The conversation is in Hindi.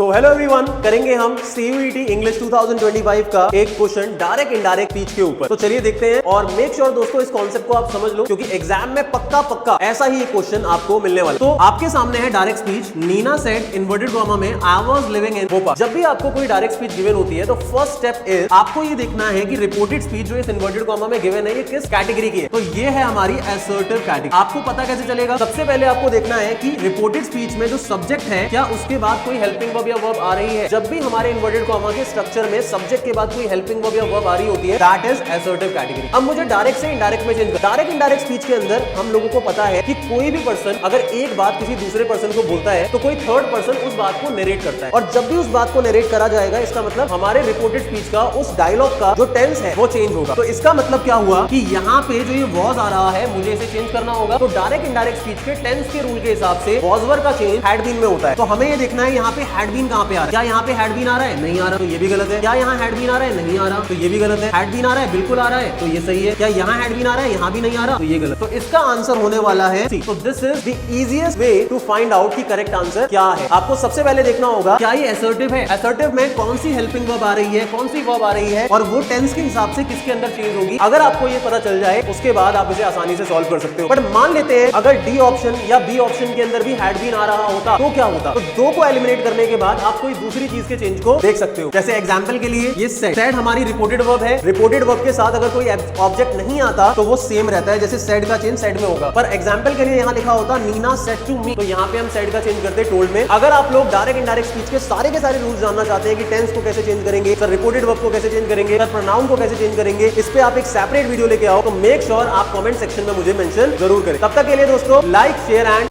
तो हेलो एवरीवन, करेंगे हम सीयूईटी इंग्लिश 2025 का एक क्वेश्चन डायरेक्ट इनडायरेक्ट स्पीच के ऊपर। तो चलिए देखते हैं और मेक श्योर दोस्तों इस कॉन्सेप्ट को आप समझ लो, क्योंकि एग्जाम में पक्का ऐसा ही एक क्वेश्चन आपको मिलने वाला है। तो आपके सामने है direct speech. Neena said inverted comma में I was living in Bhopal. जब भी आपको कोई डायरेक्ट स्पीच गिवन होती है तो फर्स्ट स्टेप इज आपको ये देखना है कि रिपोर्टेड स्पीच जो इस इनवर्टेड कॉमा में गिवन है ये किस कैटेगरी की है। तो ये है हमारी असर्टिव कैटेगरी। आपको पता कैसे चलेगा? सबसे पहले आपको देखना है कि रिपोर्टेड स्पीच में जो सब्जेक्ट है क्या उसके बाद कोई हेल्पिंग वर्ब या वर्ब आ रही है। जब भी हमारे इन्वर्टेड कॉमा के स्ट्रक्चर में सब्जेक्ट के बाद कोई हेल्पिंग वर्ब या वर्ब आ रही होती है, दैट इज असर्टिव कैटेगरी। अब मुझे डायरेक्ट से इनडायरेक्ट में चेंज कर। डायरेक्ट इनडायरेक्ट स्पीच के अंदर हम लोगों को पता है कि कोई भी पर्सन अगर एक बात किसी दूसरे पर्सन को बोलता है तो कोई थर्ड पर्सन उस बात को नरेट करता है, और जब भी उस बात को नरेट करा जाएगा इसका मतलब हमारे रिपोर्टेड स्पीच का उस डायलॉग का जो टेंस है वो चेंज होगा। तो इसका मतलब क्या हुआ कि यहाँ पे जो ये वॉज आ रहा है मुझे इसे चेंज करना होगा। तो डायरेक्ट इनडायरेक्ट स्पीच के टेंस के रूल के हिसाब से वॉज वर्ब का चेंज हैड बीन में होता है। तो हमें ये देखना है यहाँ पे हैड बीन कहाँ पे आ रहा है। क्या यहाँ पे हैड बीन आ रहा है? नहीं आ रहा, तो ये भी गलत है। क्या यहाँ हैड बीन आ रहा है? नहीं आ रहा, तो ये भी गलत है। हैड बीन आ रहा है? बिल्कुल आ रहा है, तो ये सही है। क्या यहाँ हैड बीन आ रहा है? यहाँ भी नहीं आ रहा, तो ये गलत। तो इसका आंसर होने वाला है सी। तो this is the easiest way to find out की करेक्ट आंसर क्या है। आपको सबसे पहले देखना होगा क्या ये असर्टिव है। असर्टिव में कौन सी हेल्पिंग वर्ब आ रही है, कौन सी वर्ब आ रही है, और वो टेंस के हिसाब से किसके अंदर चेंज होगी। अगर आपको ये पता चल जाए उसके बाद आप इसे आसानी से सॉल्व कर सकते हो। बट मान लेते हैं अगर डी ऑप्शन या बी ऑप्शन के अंदर भी हैड बीन आ रहा होता तो क्या होता? तो दो को एलिमिनेट करने के बाद आप कोई दूसरी चीज के चेंज को देख सकते हो। जैसे एग्जांपल के लिए ये सेड हमारी रिपोर्टेड वर्ब है। रिपोर्टेड वर्ब के साथ अगर कोई ऑब्जेक्ट नहीं आता तो वो सेम रहता है, जैसे सेड का चेंज सेड में होगा। पर एग्जांपल के लिए यहाँ लिखा होता नीना सेड टू मी, तो यहाँ पे हम सेड का चेंज करते टोल्ड में। अगर आप लोग डायरेक्ट इनडायरेक्ट स्पीच के सारे रूल्स जानना चाहते हैं कि टेंस को कैसे चेंज करेंगे, सर रिपोर्टेड वर्ब को कैसे चेंज करेंगे, सर प्रोनाउन को कैसे चेंज करेंगे, इस पे आप एक सेपरेट वीडियो लेके आओ, तो मेक श्योर आप कमेंट सेक्शन में मुझे मेंशन जरूर करें। तब तक के लिए दोस्तों लाइक शेयर एंड